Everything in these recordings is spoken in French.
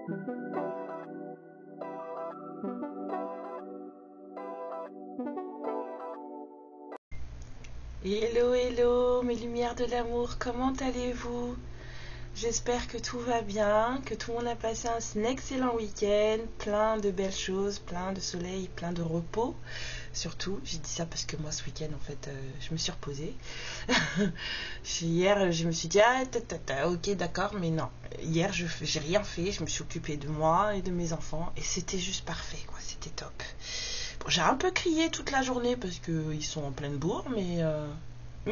Hello, hello, mes lumières de l'amour, comment allez-vous? J'espère que tout va bien, que tout le monde a passé un excellent week-end, plein de belles choses, plein de soleil, plein de repos. Surtout, j'ai dit ça parce que moi ce week-end, en fait, je me suis reposée. Hier, je me suis dit, ok, d'accord, mais non. Hier, j'ai rien fait, je me suis occupée de moi et de mes enfants, et c'était juste parfait, quoi, c'était top. Bon, j'ai un peu crié toute la journée parce qu'ils sont en pleine bourre, mais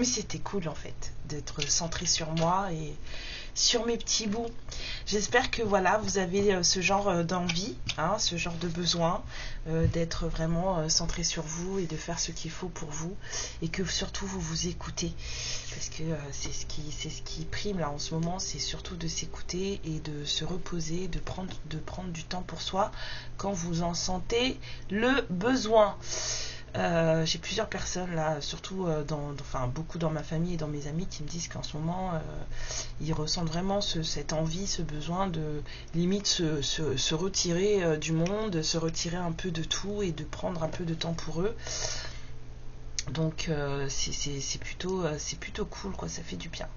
c'était cool, en fait, d'être centrée sur moi et sur mes petits bouts. J'espère que voilà, vous avez ce genre d'envie, hein, ce genre de besoin, d'être vraiment centré sur vous et de faire ce qu'il faut pour vous, et que surtout vous vous écoutez, parce que c'est ce qui prime là en ce moment, c'est surtout de s'écouter et de se reposer, de prendre du temps pour soi quand vous en sentez le besoin. J'ai plusieurs personnes là, surtout beaucoup dans ma famille et dans mes amis, qui me disent qu'en ce moment ils ressentent vraiment cette envie, ce besoin de limite se retirer du monde, se retirer un peu de tout et de prendre un peu de temps pour eux. Donc c'est plutôt cool, quoi, ça fait du bien.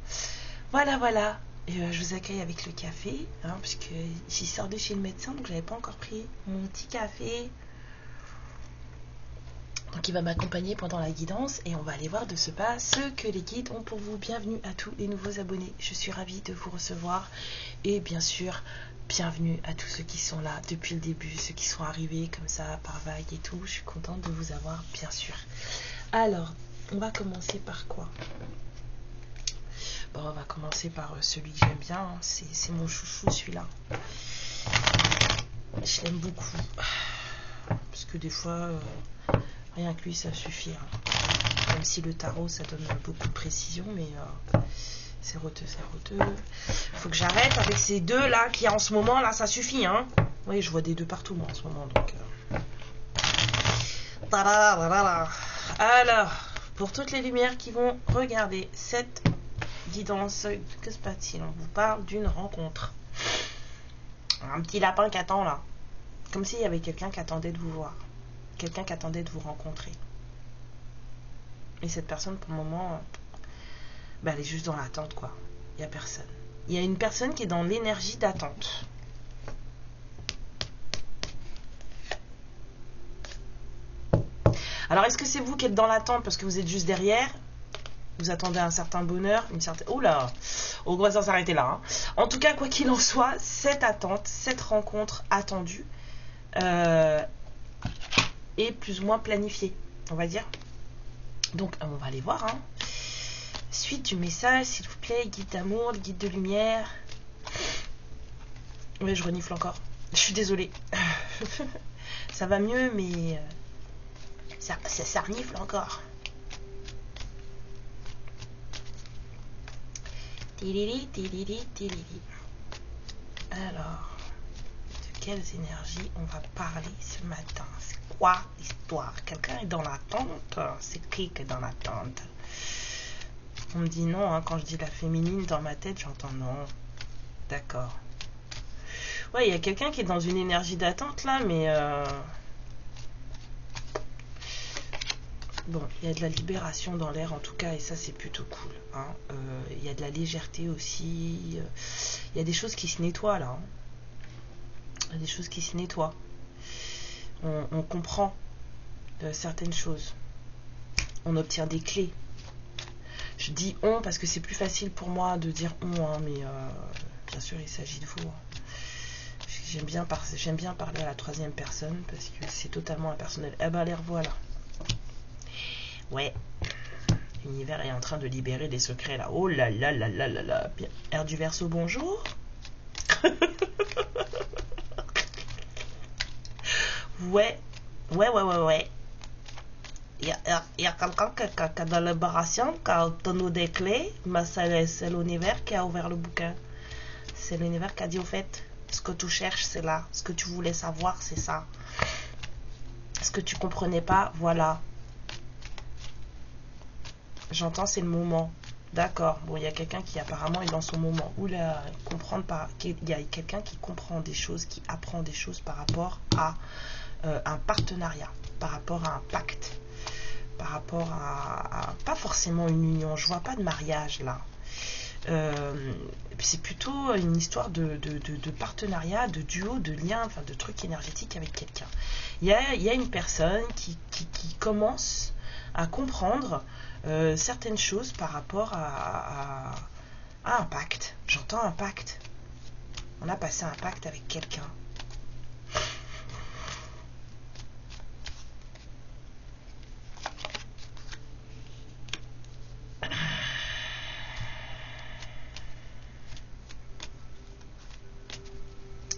Voilà. Et je vous accueille avec le café, hein, parce que j'y sors de chez le médecin, donc j'avais pas encore pris mon petit café. Donc il va m'accompagner pendant la guidance et on va aller voir de ce pas ce que les guides ont pour vous. Bienvenue à tous les nouveaux abonnés, je suis ravie de vous recevoir et bien sûr bienvenue à tous ceux qui sont là depuis le début, ceux qui sont arrivés comme ça par vague et tout. Je suis contente de vous avoir, bien sûr. Alors on va commencer par quoi? Bon, on va commencer par celui que j'aime bien, hein. C'est mon chouchou, celui-là. Je l'aime beaucoup parce que des fois rien que lui ça suffit, hein. Même si le tarot ça donne beaucoup de précision, mais c'est roteux. Faut que j'arrête avec ces deux là qui en ce moment là, ça suffit, hein. Oui, je vois des deux partout moi en ce moment, donc alors pour toutes les lumières qui vont regarder cette guidance, que se passe-t-il? On vous parle d'une rencontre, un petit lapin qui attend là, comme s'il y avait quelqu'un qui attendait de vous voir, quelqu'un qui attendait de vous rencontrer. Et cette personne, pour le moment, elle est juste dans l'attente, quoi. Il n'y a personne. Il y a une personne qui est dans l'énergie d'attente. Alors, est-ce que c'est vous qui êtes dans l'attente parce que vous êtes juste derrière? Vous attendez un certain bonheur, une certaine... Oula, on va s'arrêter là, hein. En tout cas, quoi qu'il en soit, cette attente, cette rencontre attendue est plus ou moins planifiée, on va dire. Donc, on va aller voir, hein. Suite du message, s'il vous plaît, guide d'amour, guide de lumière. Oui, je renifle encore. Je suis désolée. Ça va mieux, mais ça renifle encore. Alors, de quelles énergies on va parler ce matin? C'est quoi l'histoire? Quelqu'un est dans l'attente? C'est qui est dans l'attente? On me dit non, hein, quand je dis la féminine, dans ma tête, j'entends non. D'accord. Ouais, il y a quelqu'un qui est dans une énergie d'attente là, mais bon, il y a de la libération dans l'air en tout cas, et ça c'est plutôt cool, hein. Il y a de la légèreté aussi, il y a des choses qui se nettoient là, hein. Il y a des choses qui se nettoient. On comprend certaines choses. On obtient des clés. Je dis on parce que c'est plus facile pour moi de dire on, hein, mais bien sûr il s'agit de vous, hein. J'aime bien parler à la troisième personne parce que c'est totalement impersonnel. Eh ben les revoilà. Ouais, l'univers est en train de libérer des secrets là. Oh là là là là là là. Bien. Air du Verseau, bonjour. Ouais. Il y a quelqu'un qui a dans l'embarration, qui a donné des clés, mais c'est l'univers qui a ouvert le bouquin. C'est l'univers qui a dit au fait, ce que tu cherches c'est là, ce que tu voulais savoir c'est ça. Ce que tu comprenais pas, voilà. J'entends, c'est le moment. D'accord. Bon, il y a quelqu'un qui apparemment est dans son moment. Oula, il y a quelqu'un qui comprend des choses, qui apprend des choses par rapport à un partenariat, par rapport à un pacte, par rapport pas forcément une union. Je vois pas de mariage là. C'est plutôt une histoire de partenariat, de duo, de lien, enfin de trucs énergétiques avec quelqu'un. Il y a une personne qui commence à comprendre certaines choses par rapport à un pacte. J'entends un pacte. On a passé un pacte avec quelqu'un.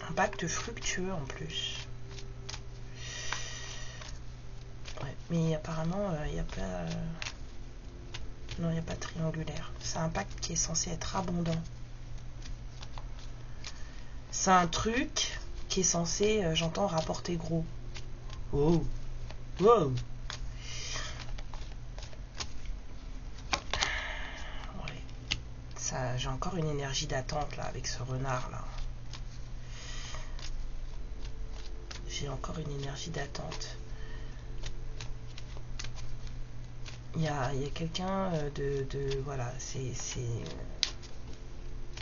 Un pacte fructueux en plus. Ouais, mais apparemment, il n'y a pas... non, il n'y a pas de triangulaire. C'est un pacte qui est censé être abondant. C'est un truc qui est censé, j'entends, rapporter gros. Oh, wow. Ouais. Ça, j'ai encore une énergie d'attente là avec ce renard là. J'ai encore une énergie d'attente. Il y a quelqu'un voilà, c'est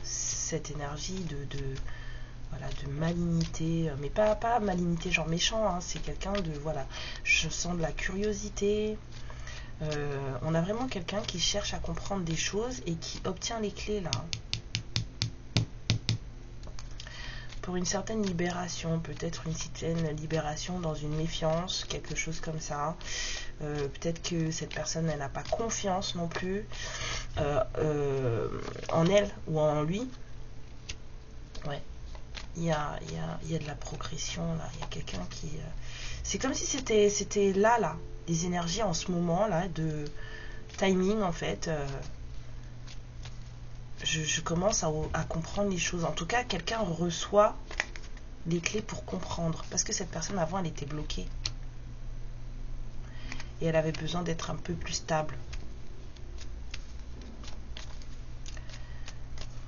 cette énergie voilà, de malignité, mais pas malignité genre méchant, hein, c'est quelqu'un de, voilà, je sens de la curiosité. On a vraiment quelqu'un qui cherche à comprendre des choses et qui obtient les clés là. Pour une certaine libération, peut-être une certaine libération dans une méfiance, quelque chose comme ça. Peut-être que cette personne, elle n'a pas confiance non plus en elle ou en lui. Ouais. Il y a de la progression là. Il y a quelqu'un qui... c'est comme si c'était là, des énergies en ce moment là, de timing en fait. Je commence à comprendre les choses. En tout cas, quelqu'un reçoit les clés pour comprendre. Parce que cette personne avant, elle était bloquée. Et elle avait besoin d'être un peu plus stable.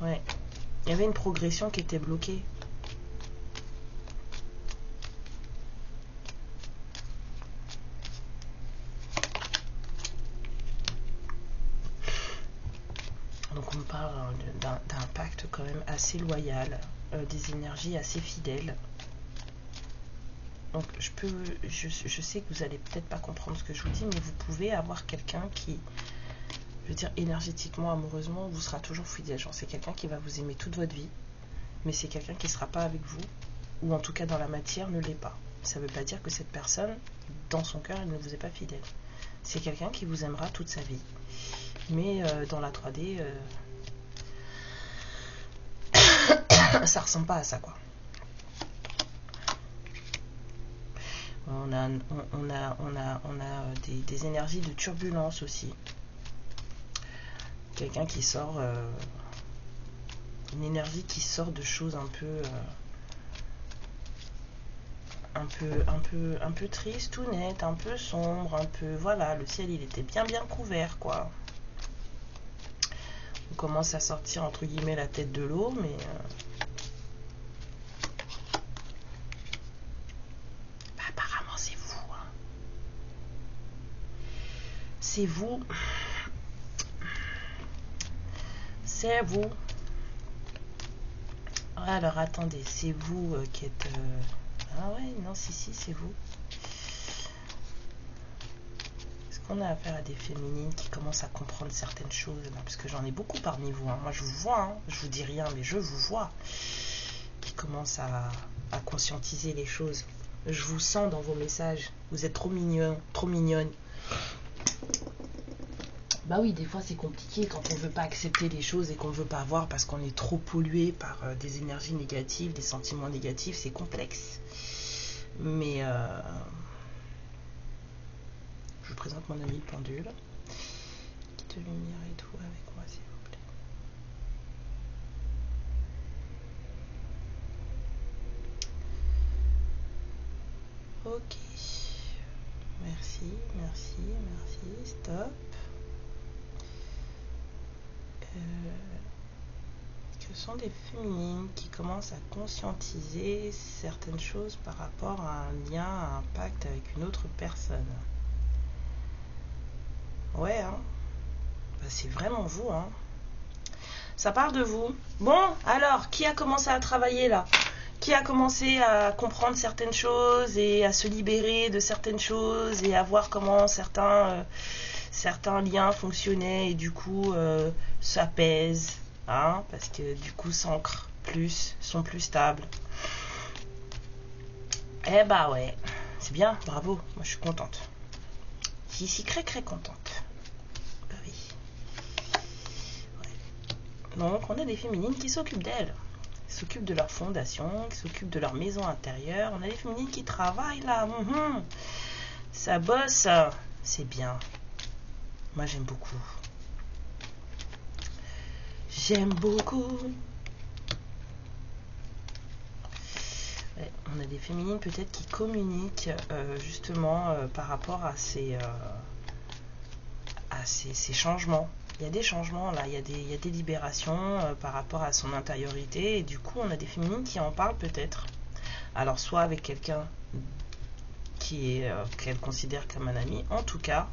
Ouais. Il y avait une progression qui était bloquée. Donc on parle d'un pacte quand même assez loyal, des énergies assez fidèles. Donc je sais que vous allez peut-être pas comprendre ce que je vous dis, mais vous pouvez avoir quelqu'un qui, je veux dire, énergétiquement, amoureusement, vous sera toujours fidèle. Genre c'est quelqu'un qui va vous aimer toute votre vie, mais c'est quelqu'un qui ne sera pas avec vous, ou en tout cas dans la matière ne l'est pas. Ça ne veut pas dire que cette personne, dans son cœur, elle ne vous est pas fidèle. C'est quelqu'un qui vous aimera toute sa vie. Mais dans la 3D, ça ressemble pas à ça, quoi. On a des énergies de turbulence aussi. Quelqu'un qui sort, une énergie qui sort de choses un peu triste ou net, un peu sombre, un peu, voilà, le ciel il était bien couvert, quoi. On commence à sortir entre guillemets la tête de l'eau, mais apparemment c'est vous, hein. C'est vous. C'est vous. Alors attendez, c'est vous qui êtes... ah ouais, non, si, c'est vous. Est-ce qu'on a affaire à des féminines qui commencent à comprendre certaines choses là? Parce que j'en ai beaucoup parmi vous, hein. Moi je vous vois, hein. Je vous dis rien, mais je vous vois. Qui commencent à conscientiser les choses. Je vous sens dans vos messages. Vous êtes trop mignons, trop mignonne. Bah oui, des fois c'est compliqué quand on veut pas accepter les choses et qu'on veut pas voir parce qu'on est trop pollué par des énergies négatives, des sentiments négatifs, c'est complexe. Mais je vous présente mon ami le pendule. Qui de lumière et tout avec moi s'il vous plaît. Ok. Merci, stop. Ce sont des féminines qui commencent à conscientiser certaines choses par rapport à un lien, à un pacte avec une autre personne. Ouais, hein. Bah, c'est vraiment vous, hein. Ça part de vous. Bon, alors, qui a commencé à travailler là? Qui a commencé à comprendre certaines choses et à se libérer de certaines choses et à voir comment certains liens fonctionnaient et du coup s'apaisent, hein, parce que du coup s'ancrent plus, sont plus stables. Eh bah ouais, c'est bien, bravo, moi je suis contente. Je suis très contente. Bah oui. Ouais. Donc on a des féminines qui s'occupent d'elles, qui s'occupent de leur fondation, qui s'occupent de leur maison intérieure. On a des féminines qui travaillent là, ça bosse, c'est bien. Moi j'aime beaucoup. J'aime beaucoup. Ouais, on a des féminines peut-être qui communiquent justement par rapport à ces changements. Il y a des changements là, il y a des libérations par rapport à son intériorité et du coup on a des féminines qui en parlent peut-être. Alors soit avec quelqu'un qu'elle considère comme un ami, en tout cas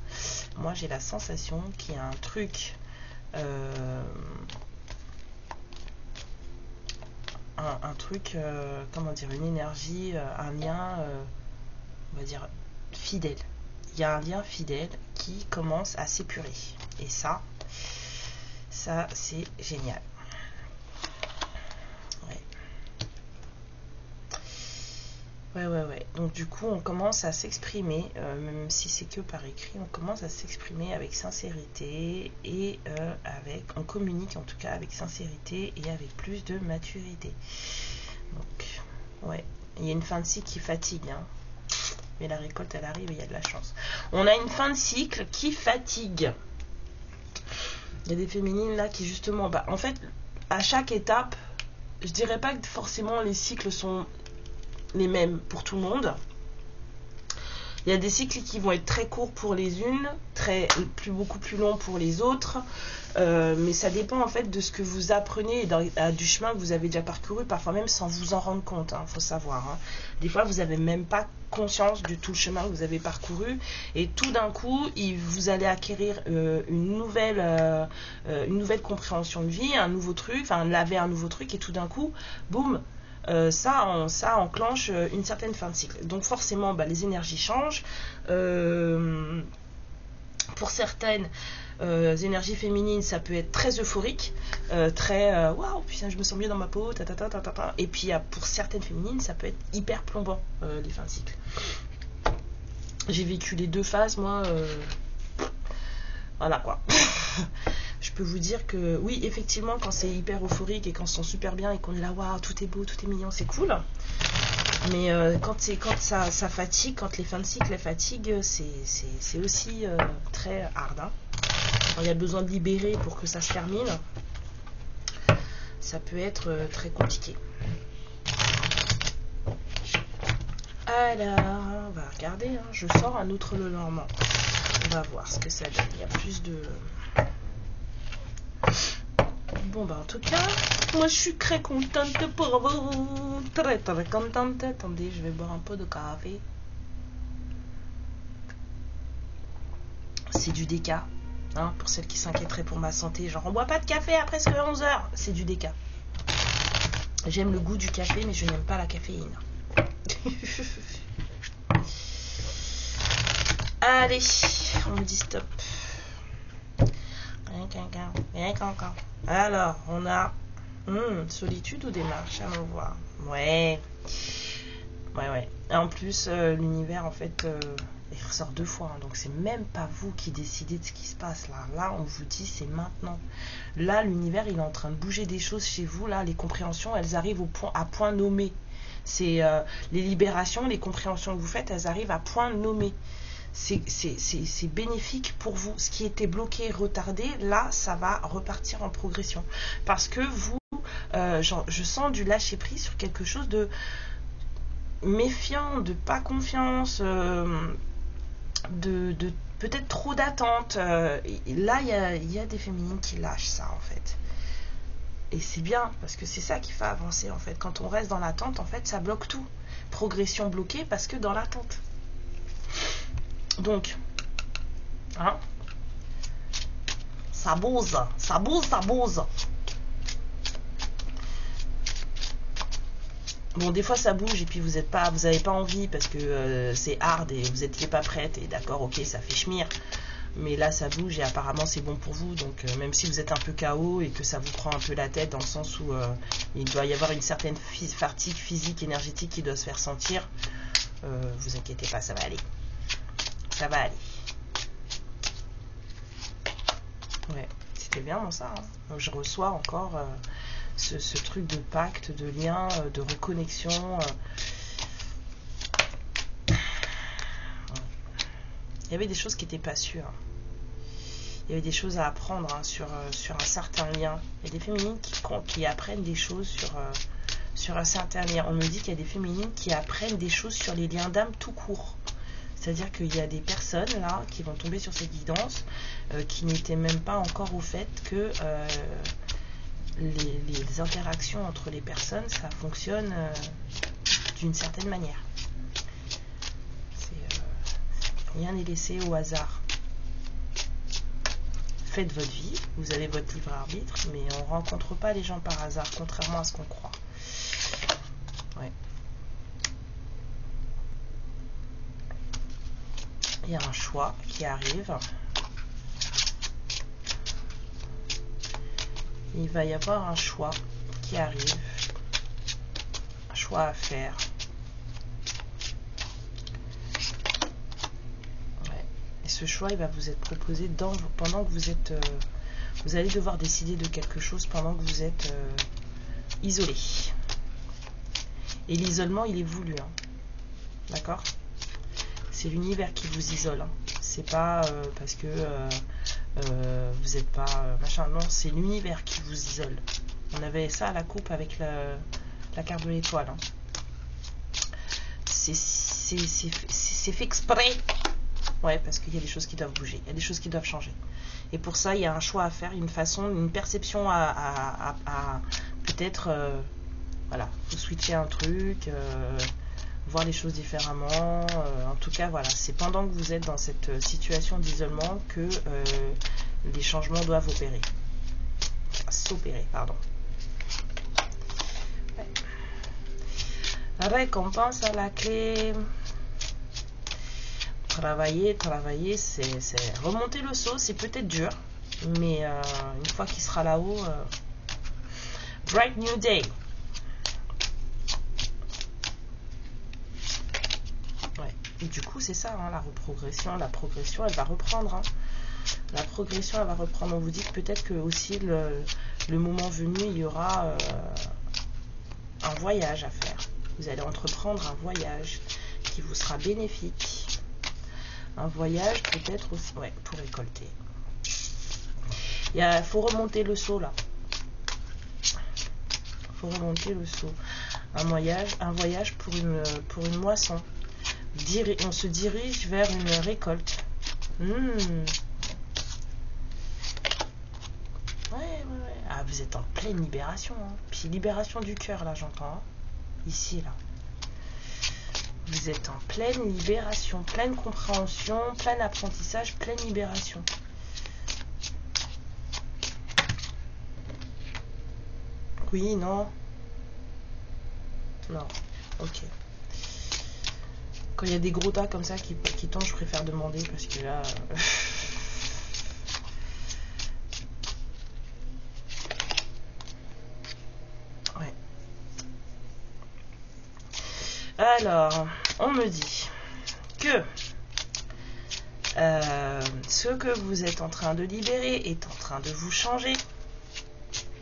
moi j'ai la sensation qu'il y a un truc comment dire, une énergie, un lien, on va dire, fidèle. Il y a un lien fidèle qui commence à s'épurer. Et ça c'est génial. Ouais. Donc du coup, on commence à s'exprimer, même si c'est que par écrit, on commence à s'exprimer avec sincérité et on communique en tout cas avec sincérité et avec plus de maturité. Donc, ouais, il y a une fin de cycle qui fatigue, hein. Mais la récolte, elle arrive et il y a de la chance. On a une fin de cycle qui fatigue. Il y a des féminines là qui justement, en fait, à chaque étape, je dirais pas que forcément les cycles sont les mêmes pour tout le monde. Il y a des cycles qui vont être très courts pour les unes, beaucoup plus longs pour les autres, mais ça dépend en fait de ce que vous apprenez du chemin que vous avez déjà parcouru, parfois même sans vous en rendre compte, faut savoir. Hein. Des fois, vous n'avez même pas conscience de tout le chemin que vous avez parcouru, et tout d'un coup, vous allez acquérir une nouvelle compréhension de vie, un nouveau truc, laver un nouveau truc, et tout d'un coup, boum, ça enclenche une certaine fin de cycle. Donc forcément, les énergies changent. Pour certaines énergies féminines, ça peut être très euphorique, très waouh, putain, je me sens bien dans ma peau, et puis pour certaines féminines, ça peut être hyper plombant, les fins de cycle. J'ai vécu les deux phases, moi. Voilà quoi. Je peux vous dire que oui, effectivement, quand c'est hyper euphorique et quand on se sent super bien et qu'on est là, waouh, tout est beau, tout est mignon, c'est cool. Mais quand ça fatigue, quand les fins de cycle fatiguent, c'est aussi très hard. Hein. Quand il y a besoin de libérer pour que ça se termine, ça peut être très compliqué. Alors, on va regarder. Hein. Je sors un autre le normand. On va voir ce que ça donne. Il y a plus de... Bon, en tout cas, moi je suis très contente pour vous. Très contente. Attendez, je vais boire un peu de café. C'est du déca. Hein, pour celles qui s'inquiéteraient pour ma santé. Genre, on boit pas de café à presque 11h. C'est du déca. J'aime le goût du café, mais je n'aime pas la caféine. Allez, on me dit stop. Alors, on a solitude ou démarche, allons voir. Ouais. Et en plus, l'univers, en fait, il ressort 2 fois. Hein, donc, c'est même pas vous qui décidez de ce qui se passe là. Là, on vous dit, c'est maintenant. Là, l'univers, il est en train de bouger des choses chez vous. Là, les compréhensions, elles arrivent à point nommé. C'est les libérations, les compréhensions que vous faites, elles arrivent à point nommé. C'est bénéfique pour vous. Ce qui était bloqué, retardé, là, ça va repartir en progression. Parce que vous, je sens du lâcher prise sur quelque chose de méfiant, de pas confiance, peut-être trop d'attente. Et là, il y a des féminines qui lâchent ça, en fait. Et c'est bien, parce que c'est ça qui fait avancer, en fait. Quand on reste dans l'attente, en fait, ça bloque tout. Progression bloquée parce que dans l'attente. Donc, hein, ça bouse, ça bouse, ça bouse. Bon, des fois ça bouge et puis vous avez pas envie parce que c'est hard et vous n'étiez pas prête. Et d'accord, ok, ça fait schmire. Mais là ça bouge et apparemment c'est bon pour vous. Donc même si vous êtes un peu KO et que ça vous prend un peu la tête dans le sens où il doit y avoir une certaine fatigue physique, énergétique qui doit se faire sentir, vous inquiétez pas, ça va aller. Ça va aller. Ouais, c'était bien bon ça. Hein. Donc, je reçois encore ce truc de pacte, de lien, de reconnexion. Il y avait des choses qui n'étaient pas sûres. Il y avait des choses à apprendre hein, sur un certain lien. Il y a des féminines qui apprennent des choses sur un certain lien. On me dit qu'il y a des féminines qui apprennent des choses sur les liens d'âme tout court. C'est-à-dire qu'il y a des personnes là qui vont tomber sur cette guidance qui n'étaient même pas encore au fait que les interactions entre les personnes, ça fonctionne d'une certaine manière. Rien n'est laissé au hasard. Faites votre vie, vous avez votre libre arbitre, mais on ne rencontre pas les gens par hasard, contrairement à ce qu'on croit. Ouais. Il y a un choix qui arrive. Il va y avoir un choix qui arrive. Un choix à faire. Ouais. Et ce choix, il va vous être proposé pendant que vous êtes... vous allez devoir décider de quelque chose pendant que vous êtes isolé. Et l'isolement, il est voulu. Hein. D'accord ? C'est l'univers qui vous isole. Hein. C'est pas parce que vous n'êtes pas machin. Non, c'est l'univers qui vous isole. On avait ça à la coupe avec la carte de l'étoile. Hein. C'est fait exprès. Ouais, parce qu'il y a des choses qui doivent bouger. Il y a des choses qui doivent changer. Et pour ça, il y a un choix à faire, une façon, une perception à peut-être... voilà, faut switcher un truc... voir les choses différemment. En tout cas, voilà, c'est pendant que vous êtes dans cette situation d'isolement que les changements doivent s'opérer, pardon. Ouais. Récompense à la clé. Travailler, c'est remonter le saut, c'est peut-être dur, mais une fois qu'il sera là-haut, bright new day. Et du coup, c'est ça, hein, la progression, elle va reprendre. Hein. La progression, elle va reprendre. On vous dit que peut-être que aussi le moment venu, il y aura un voyage à faire. Vous allez entreprendre un voyage qui vous sera bénéfique. Un voyage peut-être aussi, ouais, pour récolter. Il faut remonter le saut là. Il faut remonter le saut. Un voyage pour une moisson. On se dirige vers une récolte. Ouais. Ah, vous êtes en pleine libération. Hein. Puis libération du cœur, là, j'entends. Hein. Ici, là. Vous êtes en pleine libération, pleine compréhension, plein apprentissage, pleine libération. Oui, non. Non. Ok. Quand il y a des gros tas comme ça qui tombent, je préfère demander parce que là... ouais. Alors, on me dit que ce que vous êtes en train de libérer est en train de vous changer.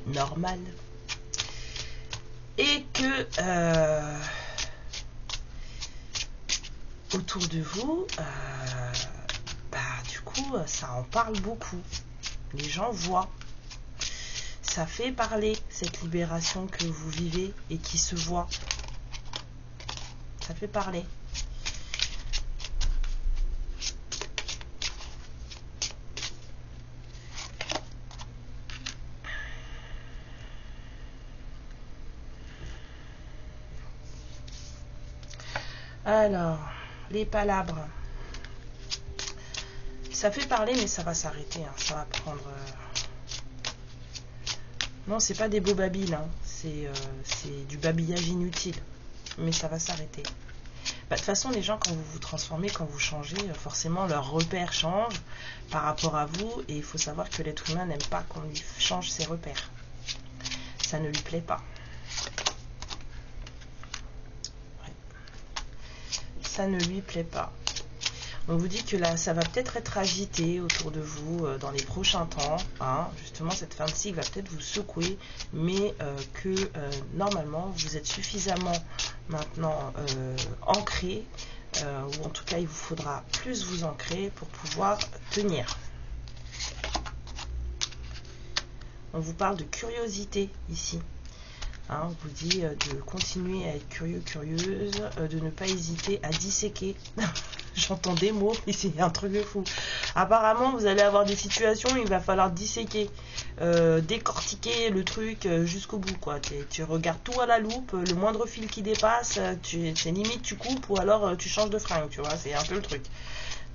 Normal. Et que... autour de vous, du coup, ça en parle beaucoup. Les gens voient. Ça fait parler cette libération que vous vivez et qui se voit. Ça fait parler. Alors, les palabres. Ça fait parler, mais ça va s'arrêter. Hein. Ça va prendre... Non, c'est pas des beaux babiles. Hein. C'est du babillage inutile. Mais ça va s'arrêter. Bah, de toute façon, les gens, quand vous vous transformez, quand vous changez, forcément, leur repère change par rapport à vous. Et il faut savoir que l'être humain n'aime pas qu'on lui change ses repères. Ça ne lui plaît pas. Ouais. Ça ne lui plaît pas. On vous dit que là, ça va peut-être être agité autour de vous dans les prochains temps. Hein. Justement, cette fin de cycle va peut-être vous secouer, mais que normalement, vous êtes suffisamment maintenant ancré, ou en tout cas, il vous faudra plus vous ancrer pour pouvoir tenir. On vous parle de curiosité ici. Hein, on vous dit de continuer à être curieux, curieuse, de ne pas hésiter à disséquer. J'entends des mots, mais c'est un truc de fou. Apparemment, vous allez avoir des situations où il va falloir disséquer, décortiquer le truc jusqu'au bout, quoi. Tu regardes tout à la loupe, le moindre fil qui dépasse, c'est limite tu coupes ou alors tu changes de fringue, tu vois. C'est un peu le truc.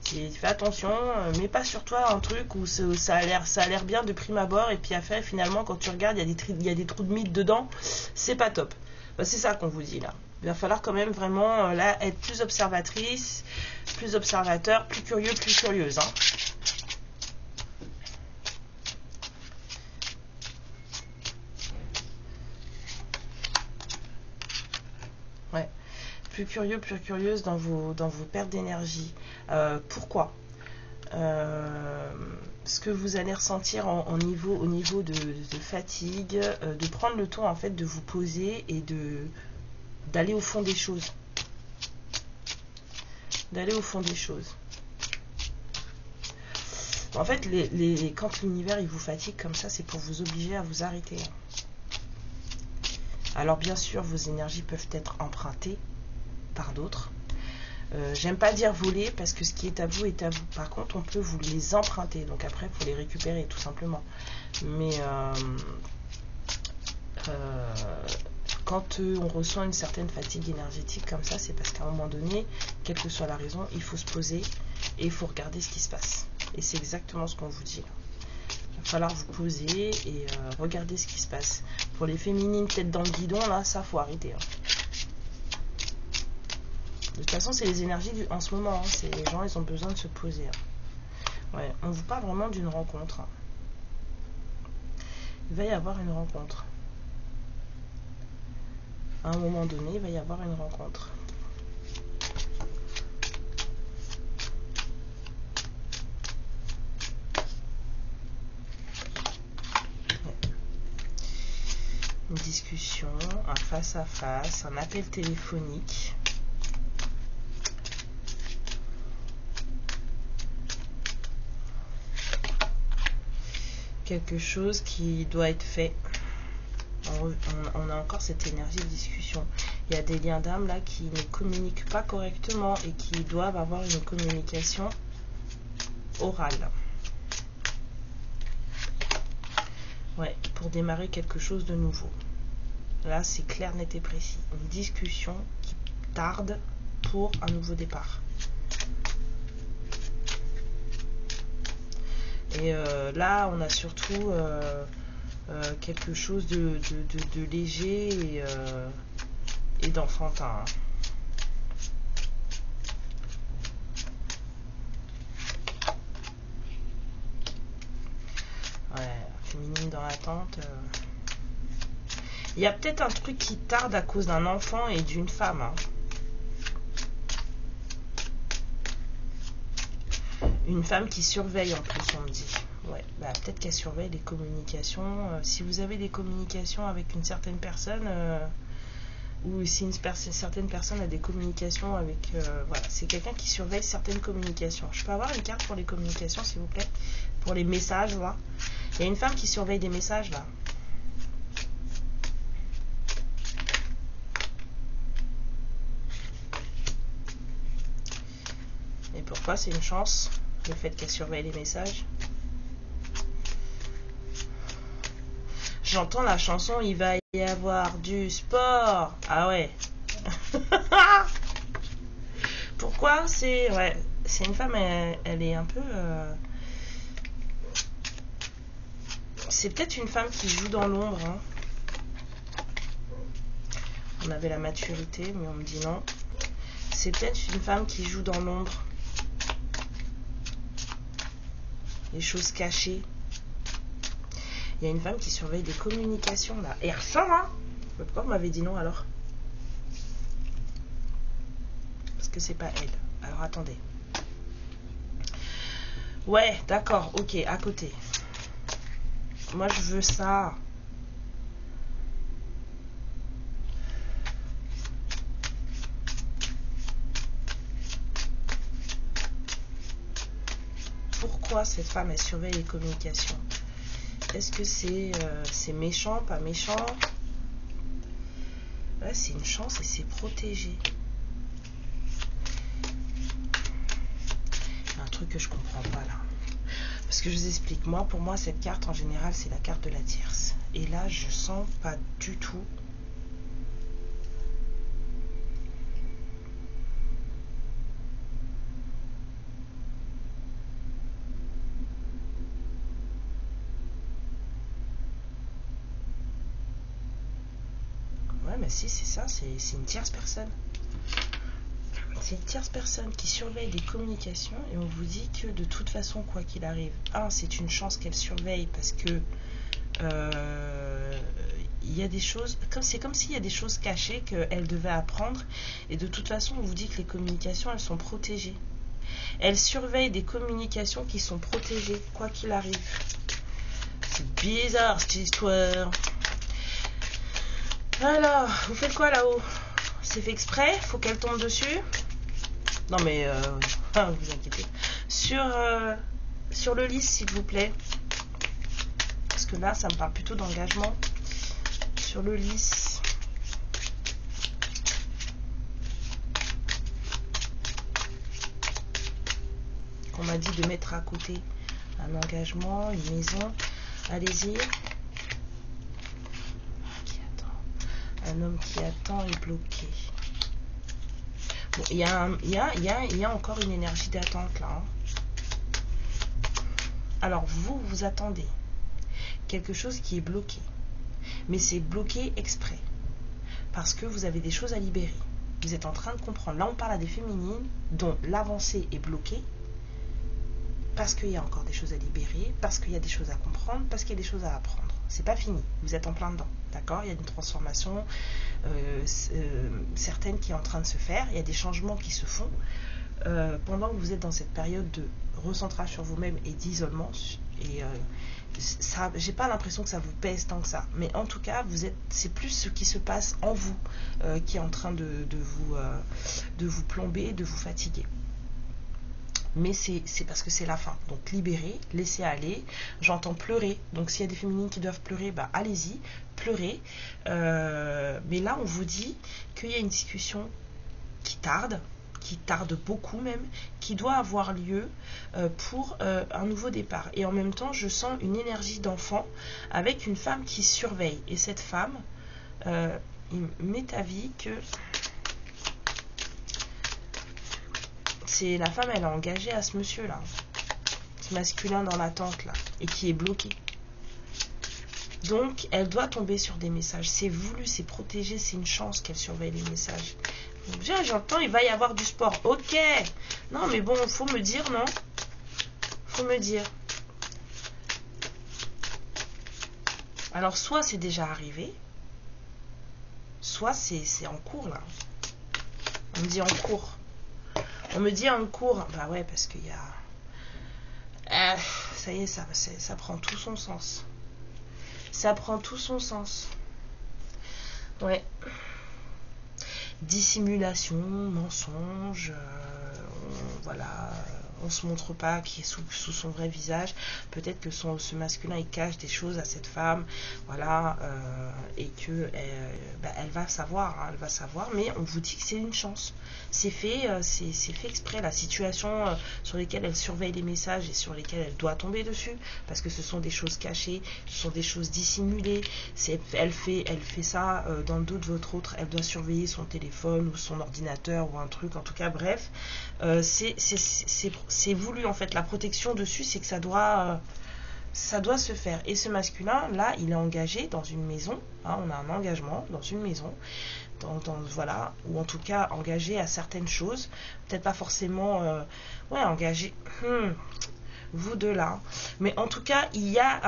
Fais attention, mais pas sur toi un truc où ça a l'air bien de prime abord et puis après finalement quand tu regardes il y a des trous de mythe dedans, c'est pas top. Bah, c'est ça qu'on vous dit là. Il va falloir quand même vraiment là être plus observatrice, plus observateur, plus curieux, plus curieuse. Hein. Ouais. Plus curieux, plus curieuse dans vos pertes d'énergie. Pourquoi ce que vous allez ressentir au niveau de fatigue, de prendre le temps en fait de vous poser et d'aller au fond des choses. D'aller au fond des choses. En fait, quand l'univers il vous fatigue comme ça, c'est pour vous obliger à vous arrêter. Alors bien sûr, vos énergies peuvent être empruntées par d'autres. J'aime pas dire voler parce que ce qui est à vous est à vous. Par contre, on peut vous les emprunter. Donc après, il faut les récupérer tout simplement. Mais quand on ressent une certaine fatigue énergétique comme ça, c'est parce qu'à un moment donné, quelle que soit la raison, il faut se poser et il faut regarder ce qui se passe. Et c'est exactement ce qu'on vous dit là. Il va falloir vous poser et regarder ce qui se passe. Pour les féminines tête dans le guidon, là, ça faut arrêter. Hein. De toute façon, c'est les énergies en ce moment. Hein. Les gens, ils ont besoin de se poser. Hein. Ouais, on vous parle vraiment d'une rencontre. Hein. Il va y avoir une rencontre. À un moment donné, il va y avoir une rencontre. Ouais. Une discussion, un face à face, un appel téléphonique. Quelque chose qui doit être fait. On a encore cette énergie de discussion. Il y a des liens d'âme là qui ne communiquent pas correctement et qui doivent avoir une communication orale. Ouais, pour démarrer quelque chose de nouveau. Là, c'est clair, net et précis. Une discussion qui tarde pour un nouveau départ. Et là, on a surtout quelque chose de léger et d'enfantin. Ouais, féminine dans l'attente. Il y a peut-être un truc qui tarde à cause d'un enfant et d'une femme. Hein. Une femme qui surveille en plus, on me dit. Ouais, bah, peut-être qu'elle surveille les communications. Si vous avez des communications avec une certaine personne, ou si certaine personne a des communications avec... voilà, c'est quelqu'un qui surveille certaines communications. Je peux avoir une carte pour les communications, s'il vous plaît? Pour les messages, là. Il y a une femme qui surveille des messages, là. Et pourquoi c'est une chance, le fait qu'elle surveille les messages? J'entends la chanson, il va y avoir du sport. Ah ouais. Pourquoi? C'est ouais, c'est une femme, elle est un peu... c'est peut-être une femme qui joue dans l'ombre. Hein. On avait la maturité, mais on me dit non. C'est peut-être une femme qui joue dans l'ombre. Les choses cachées. Il y a une femme qui surveille des communications là. Et elle ressent, hein. Pourquoi vous m'avez dit non alors? Parce que c'est pas elle. Alors attendez. Ouais, d'accord, ok, à côté. Moi je veux ça. Pourquoi cette femme elle surveille les communications? Est-ce que c'est méchant, pas méchant? Ouais, c'est une chance et c'est protégé. Il y a un truc que je comprends pas là. Parce que je vous explique, moi, pour moi, cette carte en général, c'est la carte de la tierce. Et là, je sens pas du tout. Ouais, mais si, c'est ça, c'est une tierce personne. C'est une tierce personne qui surveille les communications et on vous dit que de toute façon, quoi qu'il arrive, c'est une chance qu'elle surveille parce que il y a des choses, c'est comme s'il y a des choses cachées qu'elle devait apprendre et de toute façon, on vous dit que les communications, elles sont protégées. Elle surveille des communications qui sont protégées, quoi qu'il arrive. C'est bizarre cette histoire. Alors, vous faites quoi là-haut? C'est fait exprès? Faut qu'elle tombe dessus? Non mais, vous inquiétez. Sur le lys, s'il vous plaît. Parce que là, ça me parle plutôt d'engagement. Sur le lys. On m'a dit de mettre à côté un engagement, une maison. Allez-y. Un homme qui attend est bloqué. Bon, il y a encore une énergie d'attente là. Hein. Alors vous attendez quelque chose qui est bloqué. Mais c'est bloqué exprès. Parce que vous avez des choses à libérer. Vous êtes en train de comprendre. Là on parle à des féminines dont l'avancée est bloquée. Parce qu'il y a encore des choses à libérer. Parce qu'il y a des choses à comprendre. Parce qu'il y a des choses à apprendre. C'est pas fini. Vous êtes en plein dedans. D'accord? Il y a une transformation certaine qui est en train de se faire. Il y a des changements qui se font pendant que vous êtes dans cette période de recentrage sur vous-même et d'isolement. Et j'ai pas l'impression que ça vous pèse tant que ça. Mais en tout cas, c'est plus ce qui se passe en vous qui est en train de vous plomber, de vous fatiguer. Mais c'est parce que c'est la fin. Donc libérez, laissez aller. J'entends pleurer. Donc s'il y a des féminines qui doivent pleurer, allez-y, pleurez. Mais là, on vous dit qu'il y a une discussion qui tarde beaucoup même, qui doit avoir lieu pour un nouveau départ. Et en même temps, je sens une énergie d'enfant avec une femme qui surveille. Et cette femme, il m'est avis que... c'est la femme, elle est engagée à ce monsieur là, ce masculin dans l'attente là, et qui est bloqué. Donc elle doit tomber sur des messages. C'est voulu, c'est protégé, c'est une chance qu'elle surveille les messages. Bien, j'entends, il va y avoir du sport. Ok. Non mais bon, faut me dire, non? Faut me dire. Alors soit c'est déjà arrivé, soit c'est en cours là. On me dit en cours. On me dit en cours, bah ouais, parce qu'il y a... ça y est, ça prend tout son sens. Ça prend tout son sens. Ouais. Dissimulation, mensonge, voilà, on se montre pas, qui est sous son vrai visage. Peut-être que ce masculin il cache des choses à cette femme, voilà, et que elle va savoir, hein, elle va savoir. Mais on vous dit que c'est une chance. C'est fait exprès. La situation sur lesquelles elle surveille les messages et sur lesquelles elle doit tomber dessus, parce que ce sont des choses cachées, ce sont des choses dissimulées. Elle fait ça dans le dos de votre autre. Elle doit surveiller son téléphone ou son ordinateur ou un truc. En tout cas, bref, c'est voulu en fait. La protection dessus, c'est que ça doit se faire. Et ce masculin là, il est engagé dans une maison, hein, on a un engagement dans une maison, voilà, ou en tout cas engagé à certaines choses, peut-être pas forcément engagé, vous deux là, mais en tout cas il y a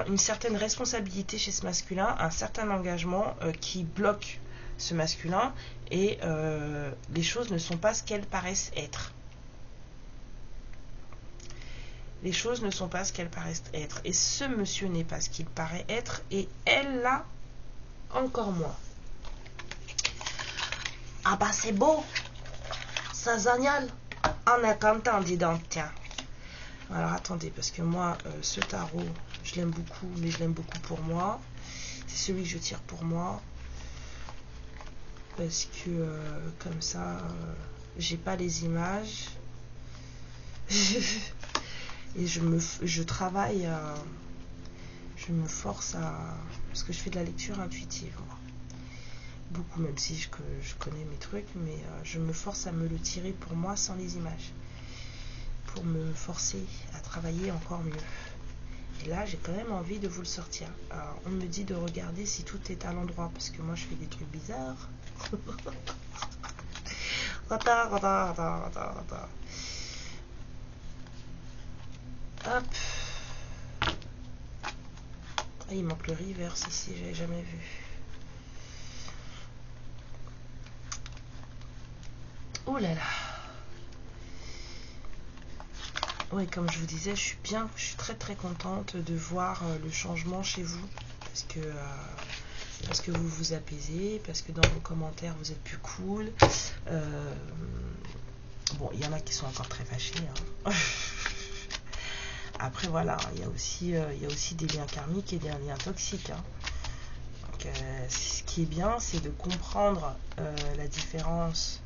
une certaine responsabilité chez ce masculin, un certain engagement qui bloque ce masculin, et les choses ne sont pas ce qu'elles paraissent être. Les choses ne sont pas ce qu'elles paraissent être. Et ce monsieur n'est pas ce qu'il paraît être. Et elle, là, encore moins. Ah bah c'est beau. C'est génial. On est content, dis donc, tiens. Alors attendez, parce que moi, ce tarot, je l'aime beaucoup, mais je l'aime beaucoup pour moi. C'est celui que je tire pour moi. Parce que, comme ça, j'ai pas les images. Et je travaille, je me force à... Parce que je fais de la lecture intuitive, moi. Beaucoup, même si je connais mes trucs, mais je me force à me le tirer pour moi sans les images. Pour me forcer à travailler encore mieux. Et là, j'ai quand même envie de vous le sortir. Alors, on me dit de regarder si tout est à l'endroit, parce que moi, je fais des trucs bizarres. Attends. Hop. Ah, il manque le reverse ici, j'avais jamais vu. Oh là là. Oui, comme je vous disais, je suis très très contente de voir le changement chez vous, parce que vous vous apaisez, parce que dans vos commentaires vous êtes plus cool. Bon, il y en a qui sont encore très fâchés, hein. Après voilà, il y a aussi des liens karmiques et des liens toxiques, hein. Donc, ce qui est bien, c'est de comprendre la différence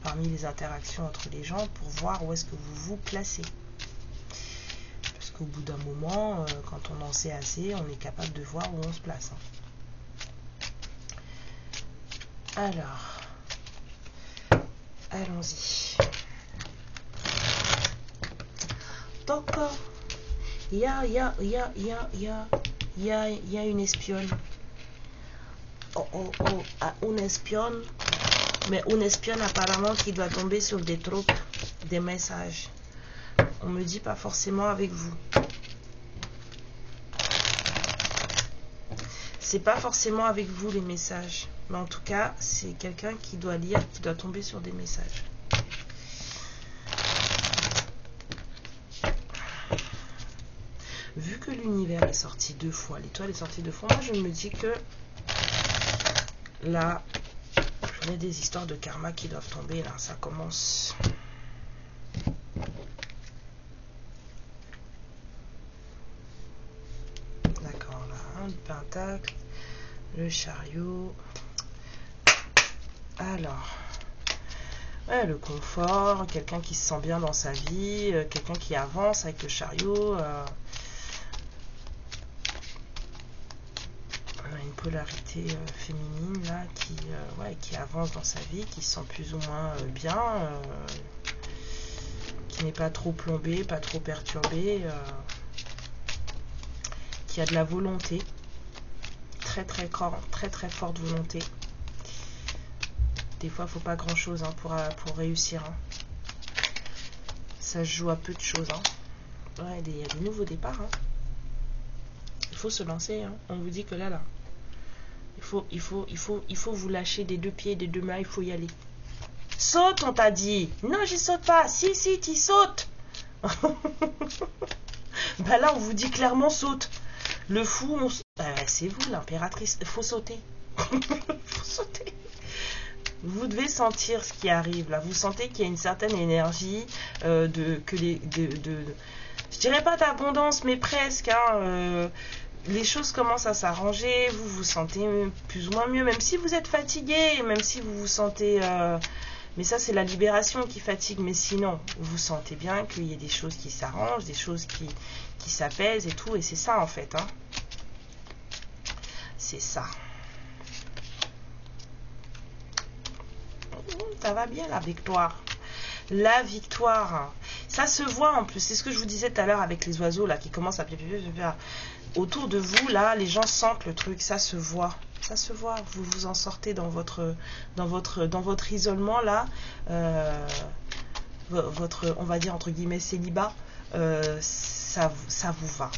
parmi les interactions entre les gens pour voir où est-ce que vous vous placez. Parce qu'au bout d'un moment, quand on en sait assez, on est capable de voir où on se place, hein. Alors, allons-y. Donc, il y a une espionne. Une espionne. Mais une espionne apparemment qui doit tomber sur des troupes, des messages. On me dit pas forcément avec vous. C'est pas forcément avec vous les messages. Mais en tout cas, c'est quelqu'un qui doit lire, qui doit tomber sur des messages. Vu que l'univers est sorti 2 fois, l'étoile est sortie 2 fois, moi je me dis que là, il y a des histoires de karma qui doivent tomber, là, ça commence. D'accord, là, le pentacle, le chariot. Alors, ouais, le confort, quelqu'un qui se sent bien dans sa vie, quelqu'un qui avance avec le chariot. On a une polarité féminine là qui avance dans sa vie, qui se sent plus ou moins bien, qui n'est pas trop plombée, pas trop perturbée, qui a de la volonté, très forte volonté. Des fois, il faut pas grand chose, hein, pour réussir, hein. Ça se joue à peu de choses, hein. Ouais, il y a des nouveaux départs, hein. Il faut se lancer, hein. On vous dit que là, il faut vous lâcher des 2 pieds, des 2 mains, il faut y aller. Saute, on t'a dit. Non, je saute pas. Si, tu sautes. Bah là, on vous dit clairement saute. Le fou, c'est vous, l'impératrice. Il faut sauter. Faut sauter. Vous devez sentir ce qui arrive là. Vous sentez qu'il y a une certaine énergie je dirais pas d'abondance, mais presque. Hein, les choses commencent à s'arranger. Vous vous sentez plus ou moins mieux, même si vous êtes fatigué, même si vous vous sentez. Mais ça, c'est la libération qui fatigue. Mais sinon, vous sentez bien qu'il y a des choses qui s'arrangent, des choses qui s'apaisent et tout. Et c'est ça en fait. Hein. C'est ça. Ça va bien la victoire. La victoire. Ça se voit en plus. C'est ce que je vous disais tout à l'heure avec les oiseaux là qui commencent à autour de vous là, les gens sentent le truc. Ça se voit. Ça se voit. Vous vous en sortez dans votre isolement là. Votre, on va dire entre guillemets célibat. Ça vous va.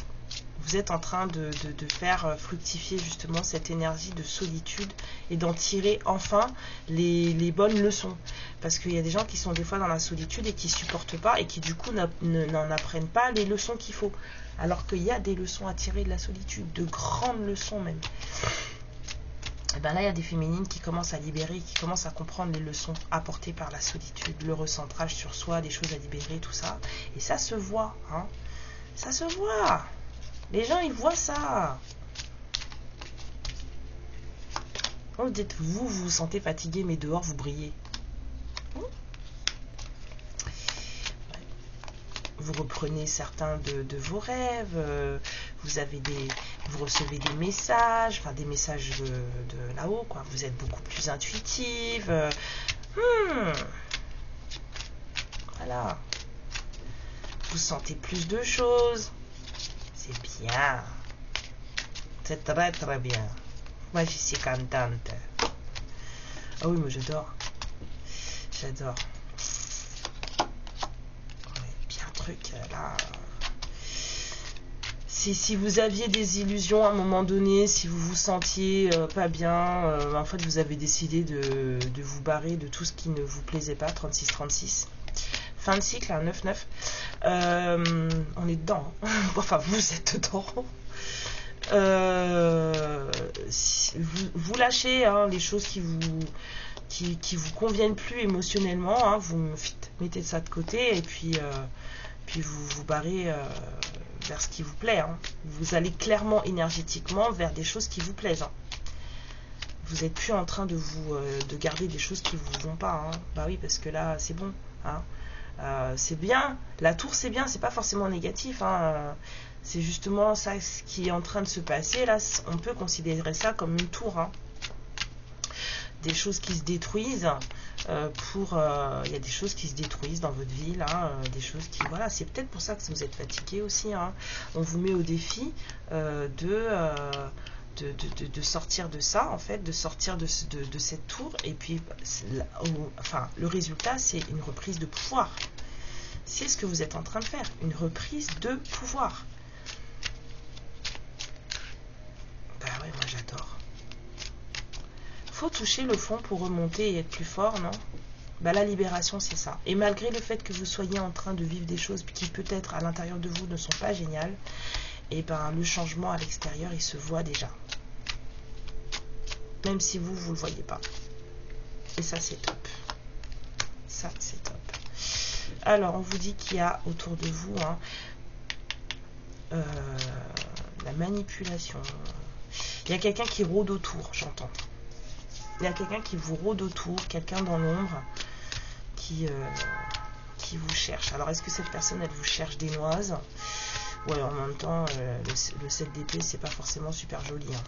Vous êtes en train de faire fructifier justement cette énergie de solitude et d'en tirer enfin les bonnes leçons. Parce qu'il y a des gens qui sont des fois dans la solitude et qui ne supportent pas et qui du coup n'en apprennent pas les leçons qu'il faut. Alors qu'il y a des leçons à tirer de la solitude, de grandes leçons même. Et bien là, il y a des féminines qui commencent à libérer, qui commencent à comprendre les leçons apportées par la solitude, le recentrage sur soi, des choses à libérer, tout ça. Et ça se voit, hein. Ça se voit. Les gens, ils voient ça. Quand vous dites, vous vous sentez fatigué, mais dehors, vous brillez. Vous reprenez certains de vos rêves. Vous recevez des messages, enfin des messages de là-haut, quoi. Vous êtes beaucoup plus intuitive. Voilà. Vous sentez plus de choses. C'est bien. C'est très très bien. Moi, je suis contente. Ah oui, moi j'adore. J'adore. Ouais, bien truc là. Si vous aviez des illusions à un moment donné, si vous vous sentiez pas bien, en fait vous avez décidé de vous barrer de tout ce qui ne vous plaisait pas, 36-36. Fin de cycle, hein, 9-9. On est dedans. Hein. Enfin, vous êtes dedans. Vous lâchez hein, les choses qui vous conviennent plus émotionnellement. Hein, vous mettez ça de côté et puis vous vous barrez vers ce qui vous plaît. Hein. Vous allez clairement énergétiquement vers des choses qui vous plaisent. Hein. Vous n'êtes plus en train de garder des choses qui vous vont pas. Hein. Bah oui, parce que là, c'est bon. Hein. C'est bien, la tour c'est bien, c'est pas forcément négatif, hein. C'est justement ça ce qui est en train de se passer là, on peut considérer ça comme une tour, hein. Des choses qui se détruisent, il y a des choses qui se détruisent dans votre vie là, des choses qui, voilà, c'est peut-être pour ça que vous êtes fatigué aussi, hein. On vous met au défi de sortir de ça en fait, de sortir de cette tour et puis le résultat c'est une reprise de pouvoir. C'est ce que vous êtes en train de faire, une reprise de pouvoir. Bah ouais, moi j'adore. Faut toucher le fond pour remonter et être plus fort, non? Bah la libération c'est ça. Et malgré le fait que vous soyez en train de vivre des choses qui peut-être à l'intérieur de vous ne sont pas géniales, et ben le changement à l'extérieur il se voit déjà. Même si vous le voyez pas. Et ça c'est top. Ça c'est top. Alors on vous dit qu'il y a autour de vous hein, la manipulation. Il y a quelqu'un qui rôde autour, j'entends. Il y a quelqu'un qui vous rôde autour, quelqu'un dans l'ombre qui vous cherche. Alors est-ce que cette personne elle vous cherche des noises? Ouais, en même temps, le 7 d'épée, c'est pas forcément super joli. Hein.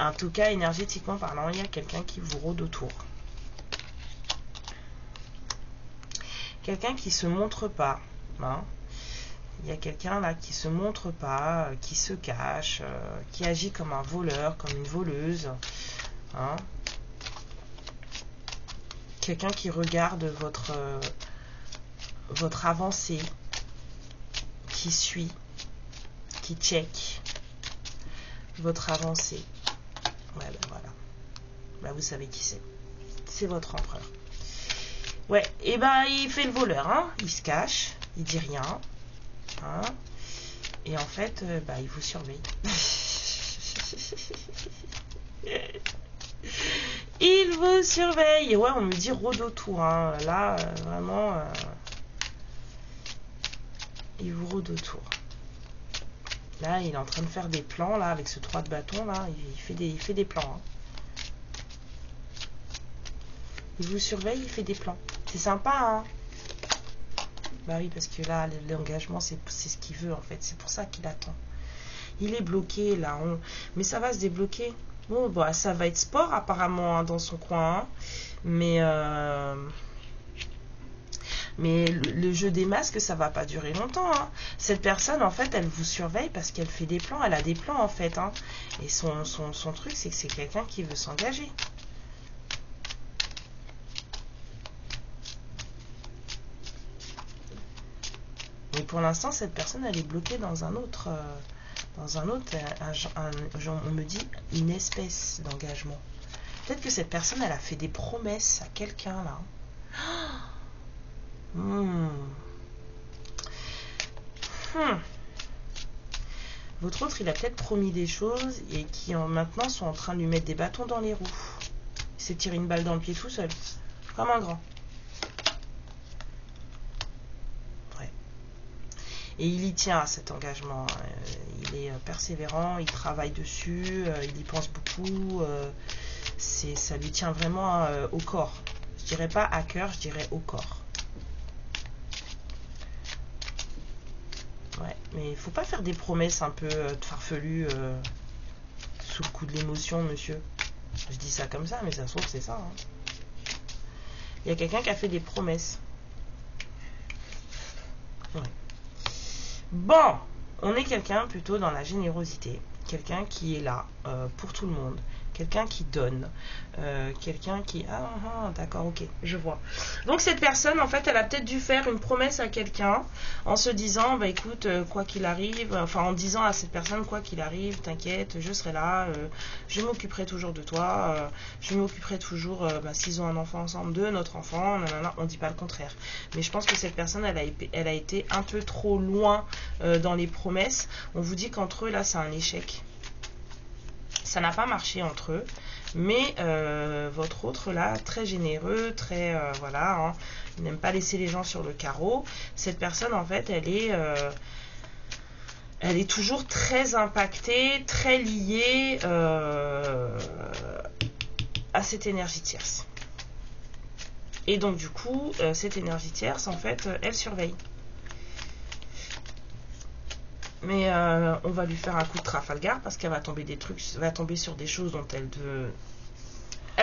En tout cas, énergétiquement parlant, il y a quelqu'un qui vous rôde autour. Quelqu'un qui se montre pas. Hein. Il y a quelqu'un là qui se montre pas, qui se cache, qui agit comme un voleur, comme une voleuse. Hein. Quelqu'un qui regarde votre avancée. Qui suit, qui check votre avancée. Ouais, ben voilà. Ben vous savez qui c'est. C'est votre empereur. Ouais, et ben il fait le voleur, hein. Il se cache, il dit rien. Hein. Et en fait, ben, il vous surveille. Il vous surveille. Et ouais, on me dit rôde autour. Hein. Là, vraiment, il vous rôde autour. Là, il est en train de faire des plans, là, avec ce 3 de bâton, là. Il fait des plans. Hein. Il vous surveille, il fait des plans. C'est sympa, hein. Bah oui, parce que là, l'engagement, c'est ce qu'il veut, en fait. C'est pour ça qu'il attend. Il est bloqué, là. Mais ça va se débloquer. Bon, bah, ça va être sport, apparemment, hein, dans son coin. Hein. Mais le jeu des masques, ça va pas durer longtemps. Hein. Cette personne, en fait, elle vous surveille parce qu'elle fait des plans. Elle a des plans, en fait. Hein. Et son truc, c'est que c'est quelqu'un qui veut s'engager. Mais pour l'instant, cette personne, elle est bloquée dans un autre... on me dit, une espèce d'engagement. Peut-être que cette personne, elle a fait des promesses à quelqu'un, là. Votre autre, il a peut-être promis des choses et qui maintenant sont en train de lui mettre des bâtons dans les roues. Il s'est tiré une balle dans le pied tout seul. Comme un grand. Ouais. Et il y tient à cet engagement. Il est persévérant, il travaille dessus, il y pense beaucoup. Ça lui tient vraiment au corps. Je dirais pas à cœur, je dirais au corps. Ouais, mais il faut pas faire des promesses un peu farfelues sous le coup de l'émotion, monsieur. Je dis ça comme ça, mais ça se trouve c'est ça. Hein. Il y a quelqu'un qui a fait des promesses. Ouais. Bon, on est quelqu'un plutôt dans la générosité. Quelqu'un qui est là pour tout le monde. Quelqu'un qui donne. Quelqu'un qui... Ah, d'accord, ok, je vois. Donc cette personne, en fait, elle a peut-être dû faire une promesse à quelqu'un en se disant, bah écoute, quoi qu'il arrive, enfin en disant à cette personne, quoi qu'il arrive, t'inquiète, je serai là, je m'occuperai toujours de toi, je m'occuperai toujours, s'ils ont un enfant ensemble, de notre enfant, nanana, on dit pas le contraire. Mais je pense que cette personne, elle a été un peu trop loin dans les promesses. On vous dit qu'entre eux, là, c'est un échec. Ça n'a pas marché entre eux, mais votre autre là, très généreux, très voilà, hein, il n'aime pas laisser les gens sur le carreau. Cette personne en fait, elle est toujours très impactée, très liée à cette énergie tierce. Et donc du coup, cette énergie tierce en fait, elle surveille. Mais on va lui faire un coup de Trafalgar parce qu'elle va tomber des trucs, va tomber sur des choses dont elle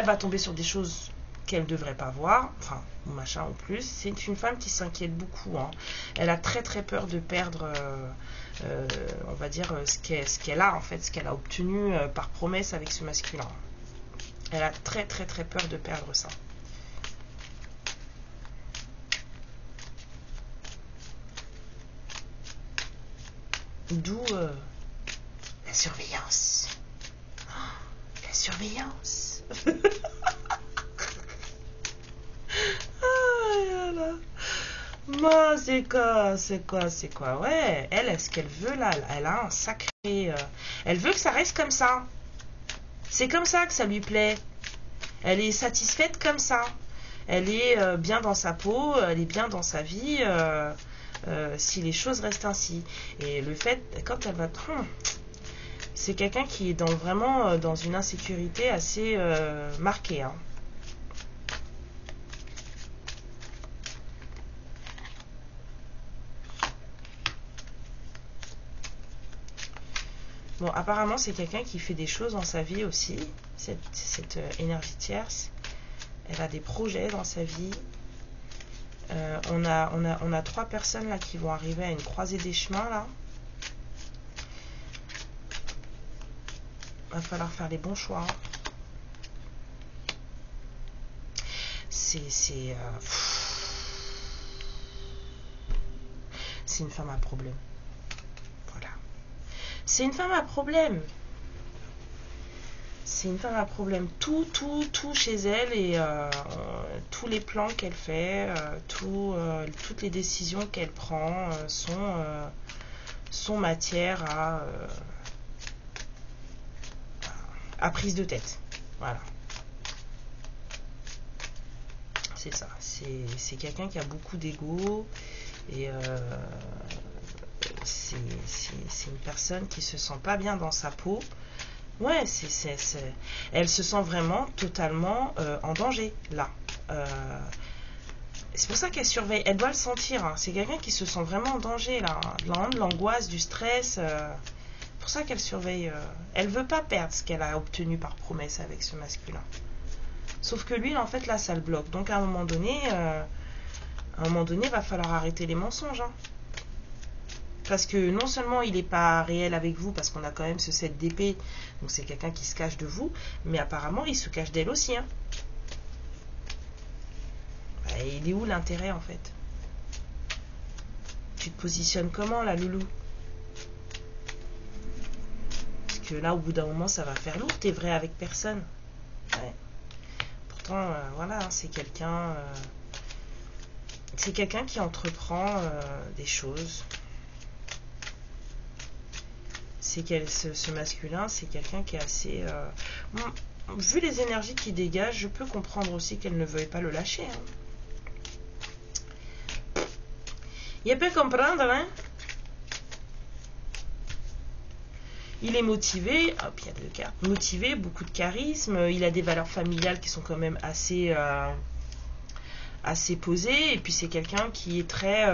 va tomber sur des choses qu'elle ne devrait pas voir, enfin, ou machin en plus. C'est une femme qui s'inquiète beaucoup. Hein. Elle a très très peur de perdre, on va dire, ce qu'elle a en fait, ce qu'elle a obtenu par promesse avec ce masculin. Elle a très très très peur de perdre ça. D'où la surveillance. Oh, la surveillance. Ah là. Moi, c'est quoi. Ouais, elle, ce qu'elle veut là, elle a un sacré... elle veut que ça reste comme ça. C'est comme ça que ça lui plaît. Elle est satisfaite comme ça. Elle est bien dans sa peau, elle est bien dans sa vie... si les choses restent ainsi. Et le fait, quand elle va... c'est quelqu'un qui est vraiment dans une insécurité assez marquée. Hein. Bon, apparemment, c'est quelqu'un qui fait des choses dans sa vie aussi. Cette énergie tierce. Elle a des projets dans sa vie. On a 3 personnes là qui vont arriver à une croisée des chemins là. Va falloir faire les bons choix. C'est une femme à problème. Voilà. C'est une femme à problème. C'est une femme à problème. Tout chez elle et tous les plans qu'elle fait, toutes les décisions qu'elle prend sont matière à prise de tête. Voilà. c'est ça. C'est quelqu'un qui a beaucoup d'ego. Et c'est une personne qui se sent pas bien dans sa peau. Ouais, elle se sent vraiment totalement en danger, là. C'est pour ça qu'elle surveille. Elle doit le sentir. Hein. C'est quelqu'un qui se sent vraiment en danger, là. De l'angoisse, du stress. C'est pour ça qu'elle surveille. Elle veut pas perdre ce qu'elle a obtenu par promesse avec ce masculin. Sauf que lui, en fait, là, ça le bloque. Donc, à un moment donné, il va falloir arrêter les mensonges. Hein. Parce que non seulement il n'est pas réel avec vous, parce qu'on a quand même ce 7 d'épée, donc c'est quelqu'un qui se cache de vous, mais apparemment, il se cache d'elle aussi. Hein. Bah, il est où l'intérêt, en fait? Tu te positionnes comment, là, loulou? Parce que là, au bout d'un moment, ça va faire lourd. T'es vrai avec personne. Ouais. Pourtant, voilà, hein, c'est quelqu'un qui entreprend des choses. Ce masculin, c'est quelqu'un qui est assez... vu les énergies qu'il dégage, je peux comprendre aussi qu'elle ne veuille pas le lâcher. Hein. Il peut comprendre, hein. Il est motivé, hop, il y a 2 cartes, motivé, beaucoup de charisme, il a des valeurs familiales qui sont quand même assez posées, et puis c'est quelqu'un qui est très,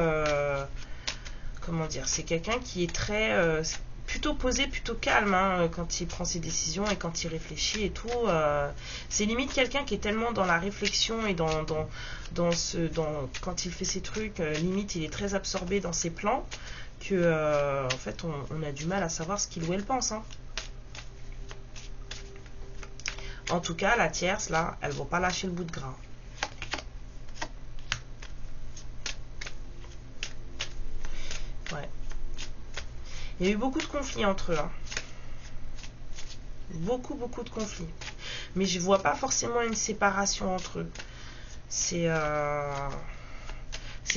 comment dire, c'est quelqu'un qui est très, plutôt posé, plutôt calme, hein, quand il prend ses décisions et quand il réfléchit et tout. C'est limite quelqu'un qui est tellement dans la réflexion et quand il fait ses trucs, limite il est très absorbé dans ses plans, que en fait on a du mal à savoir ce qu'il ou elle pense. Hein. En tout cas, la tierce là, elle va pas lâcher le bout de gras. Ouais. Il y a eu beaucoup de conflits entre eux. Hein. Beaucoup de conflits. Mais je vois pas forcément une séparation entre eux. C'est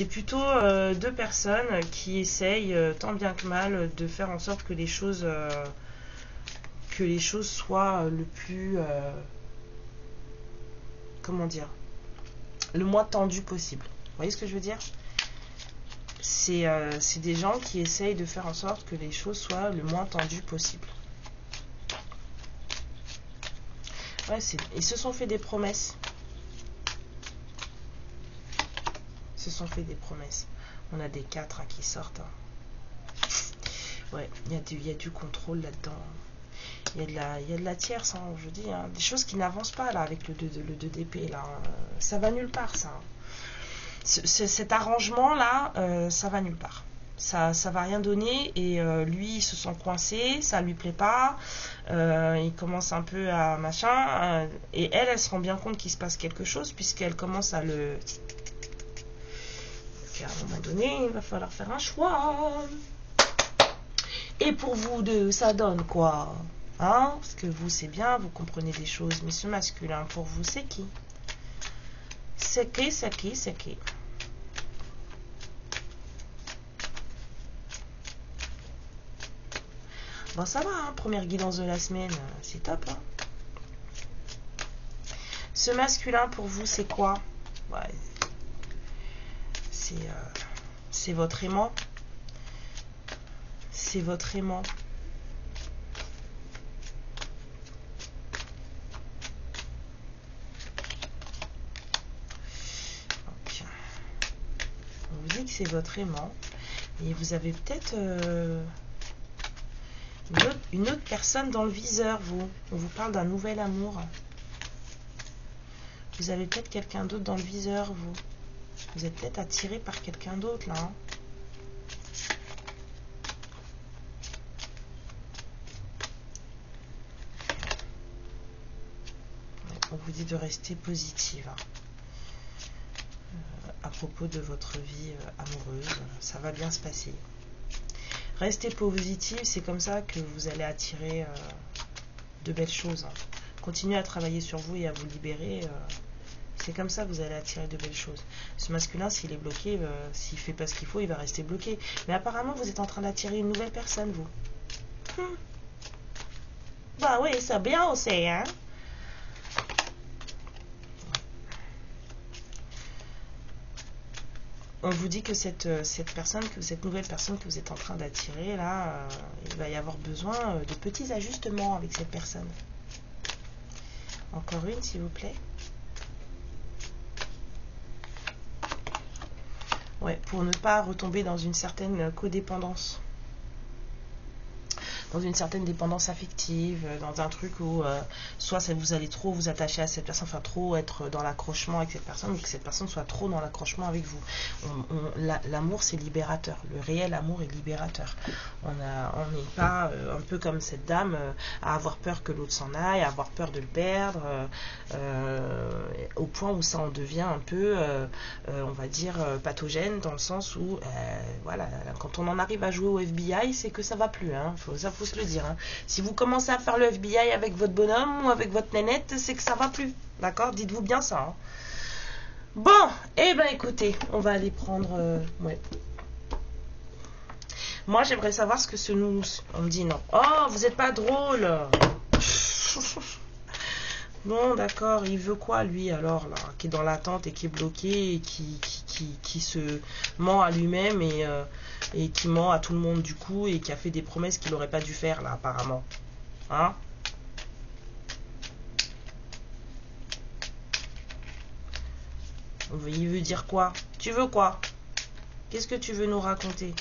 plutôt 2 personnes qui essayent tant bien que mal de faire en sorte que les choses soient le plus comment dire, le moins tendu possible. Vous voyez ce que je veux dire? C'est des gens qui essayent de faire en sorte que les choses soient le moins tendues possible. Ouais, ils se sont fait des promesses. On a des 4 hein, qui sortent. Hein. Ouais, il y a du contrôle là-dedans. Il y a de la tierce, hein, je dis. Hein. Des choses qui n'avancent pas là avec le 2 d'épée. Là. Ça va nulle part, ça. Cet arrangement-là, ça va nulle part. Ça va rien donner. Et lui, il se sent coincé. Ça lui plaît pas. Il commence un peu à machin. Et elle se rend bien compte qu'il se passe quelque chose puisqu'elle commence à le... À un moment donné, il va falloir faire un choix. Et pour vous deux, ça donne quoi? Hein? Parce que vous, c'est bien, vous comprenez des choses. Mais ce masculin, pour vous, c'est qui? C'est qui? Bon, ça va, hein, première guidance de la semaine. C'est top, hein. Ce masculin, pour vous, c'est quoi? Ouais. C'est votre aimant. C'est votre aimant. Donc, on vous dit que c'est votre aimant. Et vous avez peut-être une autre personne dans le viseur, vous. On vous parle d'un nouvel amour. Vous avez peut-être quelqu'un d'autre dans le viseur, vous. Vous êtes peut-être attiré par quelqu'un d'autre, là. Hein. On vous dit de rester positive. Hein. À propos de votre vie amoureuse, ça va bien se passer. Restez positive, c'est comme ça que vous allez attirer de belles choses. Hein. Continuez à travailler sur vous et à vous libérer. C'est comme ça que vous allez attirer de belles choses. Ce masculin, s'il est bloqué, s'il fait pas ce qu'il faut, il va rester bloqué. Mais apparemment, vous êtes en train d'attirer une nouvelle personne, vous. Bah oui, c'est bien aussi, hein. on vous dit que cette nouvelle personne que vous êtes en train d'attirer, là, il va y avoir besoin de petits ajustements avec cette personne. Encore une, s'il vous plaît. Ouais, pour ne pas retomber dans une certaine codépendance. Dans une certaine dépendance affective, dans un truc où soit vous allez trop vous attacher à cette personne, enfin trop être dans l'accrochement avec cette personne, ou que cette personne soit trop dans l'accrochement avec vous. L'amour, c'est libérateur. Le réel amour est libérateur. On n'est pas un peu comme cette dame à avoir peur que l'autre s'en aille, à avoir peur de le perdre, au point où ça en devient un peu, on va dire, pathogène, dans le sens où, voilà, quand on en arrive à jouer au FBI, c'est que ça va plus, hein. Faut se le dire, hein. Si vous commencez à faire le FBI avec votre bonhomme ou avec votre nénette, c'est que ça va plus, d'accord? Dites-vous bien ça, hein. Bon, eh ben écoutez, on va aller prendre, ouais. Moi, j'aimerais savoir ce que ce nous... On me dit non. Oh, vous n'êtes pas drôle. Bon, d'accord, il veut quoi, lui, alors, là, qui est dans l'attente et qui est bloqué et qui se ment à lui-même et qui ment à tout le monde, du coup, et qui a fait des promesses qu'il n'aurait pas dû faire, là, apparemment. Hein? Il veut dire quoi? Tu veux quoi? Qu'est-ce que tu veux nous raconter?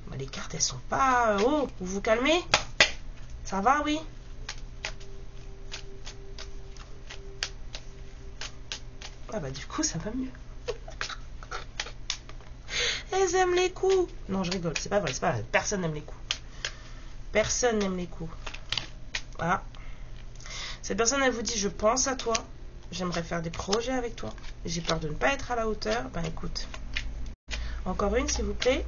Bah, les cartes, elles sont pas... Oh, vous vous calmez? Ça va, oui? Ah bah du coup ça va mieux. Elles aiment les coups. Non, je rigole, c'est pas vrai, c'est pas vrai. Personne n'aime les coups. Personne n'aime les coups. Voilà. Cette personne, elle vous dit, je pense à toi, j'aimerais faire des projets avec toi, j'ai peur de ne pas être à la hauteur. Ben écoute. Encore une, s'il vous plaît.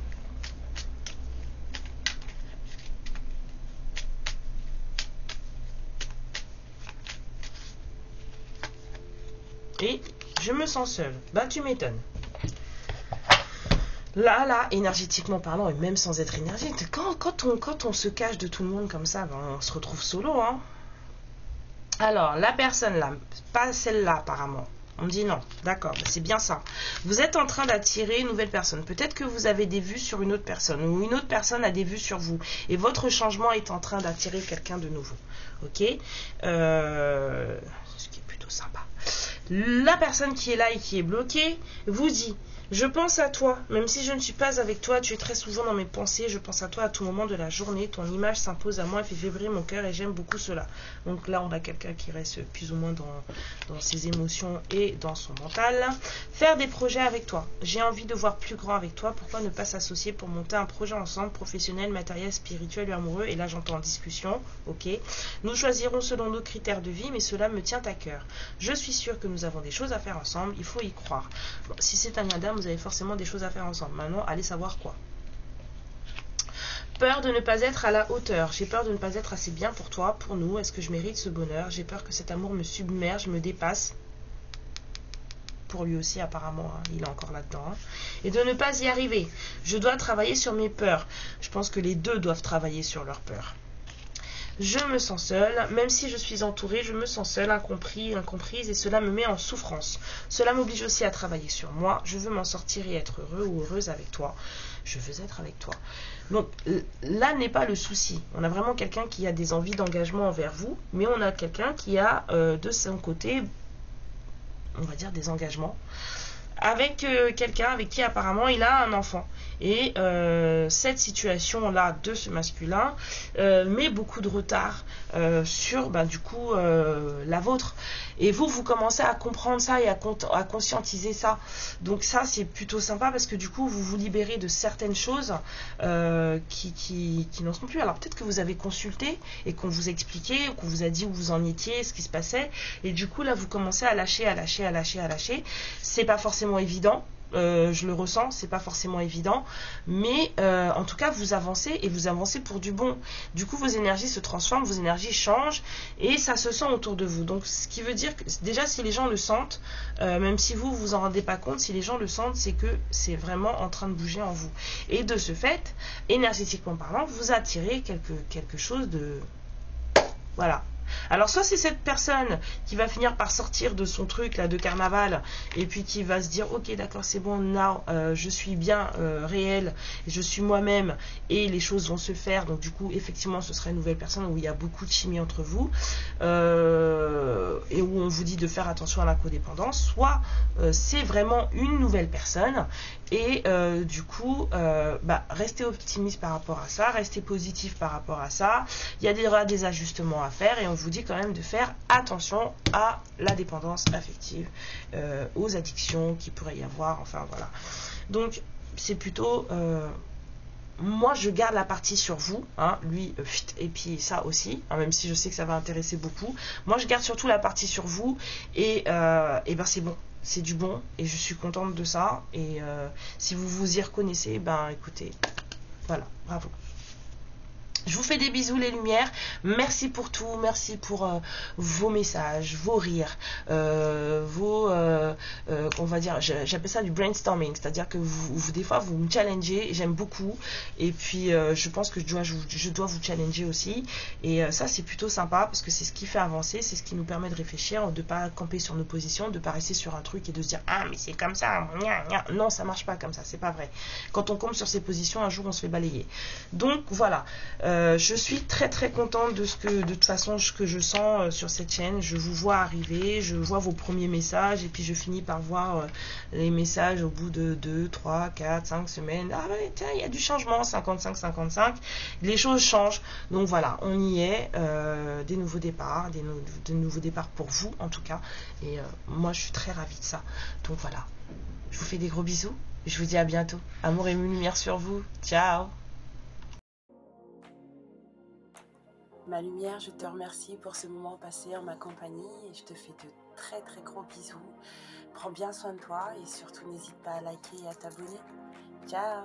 Et je me sens seule. Bah tu m'étonnes. Là, énergétiquement parlant, et même sans être énergique, quand on se cache de tout le monde comme ça, ben, on se retrouve solo, hein. Alors, la personne là, pas celle-là apparemment. On me dit non, d'accord, ben c'est bien ça. Vous êtes en train d'attirer une nouvelle personne. Peut-être que vous avez des vues sur une autre personne, ou une autre personne a des vues sur vous. Et votre changement est en train d'attirer quelqu'un de nouveau. Ok, ce qui est plutôt sympa. La personne qui est là et qui est bloquée vous dit, je pense à toi, même si je ne suis pas avec toi, tu es très souvent dans mes pensées, je pense à toi à tout moment de la journée, ton image s'impose à moi et fait vibrer mon cœur et j'aime beaucoup cela. Donc là on a quelqu'un qui reste plus ou moins dans ses émotions et dans son mental. Faire des projets avec toi, j'ai envie de voir plus grand avec toi, pourquoi ne pas s'associer pour monter un projet ensemble, professionnel, matériel, spirituel et amoureux, et là j'entends en discussion, ok. Nous choisirons selon nos critères de vie, mais cela me tient à cœur. Je suis sûre que nous avons des choses à faire ensemble, il faut y croire. Bon, si c'est un madame, vous avez forcément des choses à faire ensemble. Maintenant, allez savoir quoi. Peur de ne pas être à la hauteur. J'ai peur de ne pas être assez bien pour toi, pour nous. Est-ce que je mérite ce bonheur? J'ai peur que cet amour me submerge, me dépasse. Pour lui aussi, apparemment, hein, il est encore là-dedans. Hein. Et de ne pas y arriver. Je dois travailler sur mes peurs. Je pense que les deux doivent travailler sur leurs peurs. Je me sens seule, même si je suis entourée, je me sens seule, incomprise, et cela me met en souffrance. Cela m'oblige aussi à travailler sur moi. Je veux m'en sortir et être heureux ou heureuse avec toi. Je veux être avec toi. Donc là n'est pas le souci. On a vraiment quelqu'un qui a des envies d'engagement envers vous, mais on a quelqu'un qui a de son côté, on va dire, des engagements avec quelqu'un avec qui apparemment il a un enfant. Et cette situation-là de ce masculin met beaucoup de retard sur du coup la vôtre. Et vous commencez à comprendre ça et à conscientiser ça. Donc ça c'est plutôt sympa parce que du coup vous vous libérez de certaines choses qui n'en sont plus. Alors peut-être que vous avez consulté et qu'on vous expliquait, qu'on vous a dit où vous en étiez, ce qui se passait. Et du coup là vous commencez à lâcher. C'est pas forcément évident. Je le ressens, c'est pas forcément évident, mais en tout cas vous avancez et vous avancez pour du bon. Du coup vos énergies se transforment, vos énergies changent et ça se sent autour de vous. Donc ce qui veut dire que déjà si les gens le sentent, même si vous en rendez pas compte, si les gens le sentent, c'est que c'est vraiment en train de bouger en vous. Et de ce fait, énergétiquement parlant, vous attirez quelque chose de... Voilà. Alors soit c'est cette personne qui va finir par sortir de son truc là de carnaval et puis qui va se dire ok d'accord c'est bon, now je suis bien réel, je suis moi-même et les choses vont se faire, donc du coup effectivement ce sera une nouvelle personne où il y a beaucoup de chimie entre vous et où on vous dit de faire attention à la codépendance. Soit c'est vraiment une nouvelle personne et du coup restez optimiste par rapport à ça, restez positif par rapport à ça. Il y aura des ajustements à faire et on vous dit quand même de faire attention à la dépendance affective, aux addictions qu'il pourrait y avoir, enfin voilà. Donc c'est plutôt moi je garde la partie sur vous, hein, lui et puis ça aussi, hein, même si je sais que ça va intéresser beaucoup. Moi je garde surtout la partie sur vous et ben c'est bon, c'est du bon et je suis contente de ça. Et si vous vous y reconnaissez, ben écoutez, voilà, bravo. Je vous fais des bisous les lumières, merci pour tout, merci pour vos messages, vos rires, on va dire, j'appelle ça du brainstorming, c'est-à-dire que des fois vous me challengez, j'aime beaucoup, et puis je pense que je dois vous challenger aussi, et ça c'est plutôt sympa, parce que c'est ce qui fait avancer, c'est ce qui nous permet de réfléchir, de ne pas camper sur nos positions, de ne pas rester sur un truc et de se dire, ah mais c'est comme ça, non ça marche pas comme ça, c'est pas vrai. Quand on campe sur ses positions, un jour on se fait balayer. Donc voilà. Je suis très très contente de toute façon ce que je sens sur cette chaîne. Je vous vois arriver, je vois vos premiers messages et puis je finis par voir les messages au bout de 2, 3, 4, 5 semaines. Ah ouais, tiens, il y a du changement, 55-55. Les choses changent. Donc voilà, on y est. Des nouveaux départs, de nouveaux départs pour vous en tout cas. Et moi je suis très ravie de ça. Donc voilà, je vous fais des gros bisous. Je vous dis à bientôt. Amour et lumière sur vous. Ciao. Ma lumière, je te remercie pour ce moment passé en ma compagnie et je te fais de très très gros bisous. Prends bien soin de toi et surtout n'hésite pas à liker et à t'abonner. Ciao!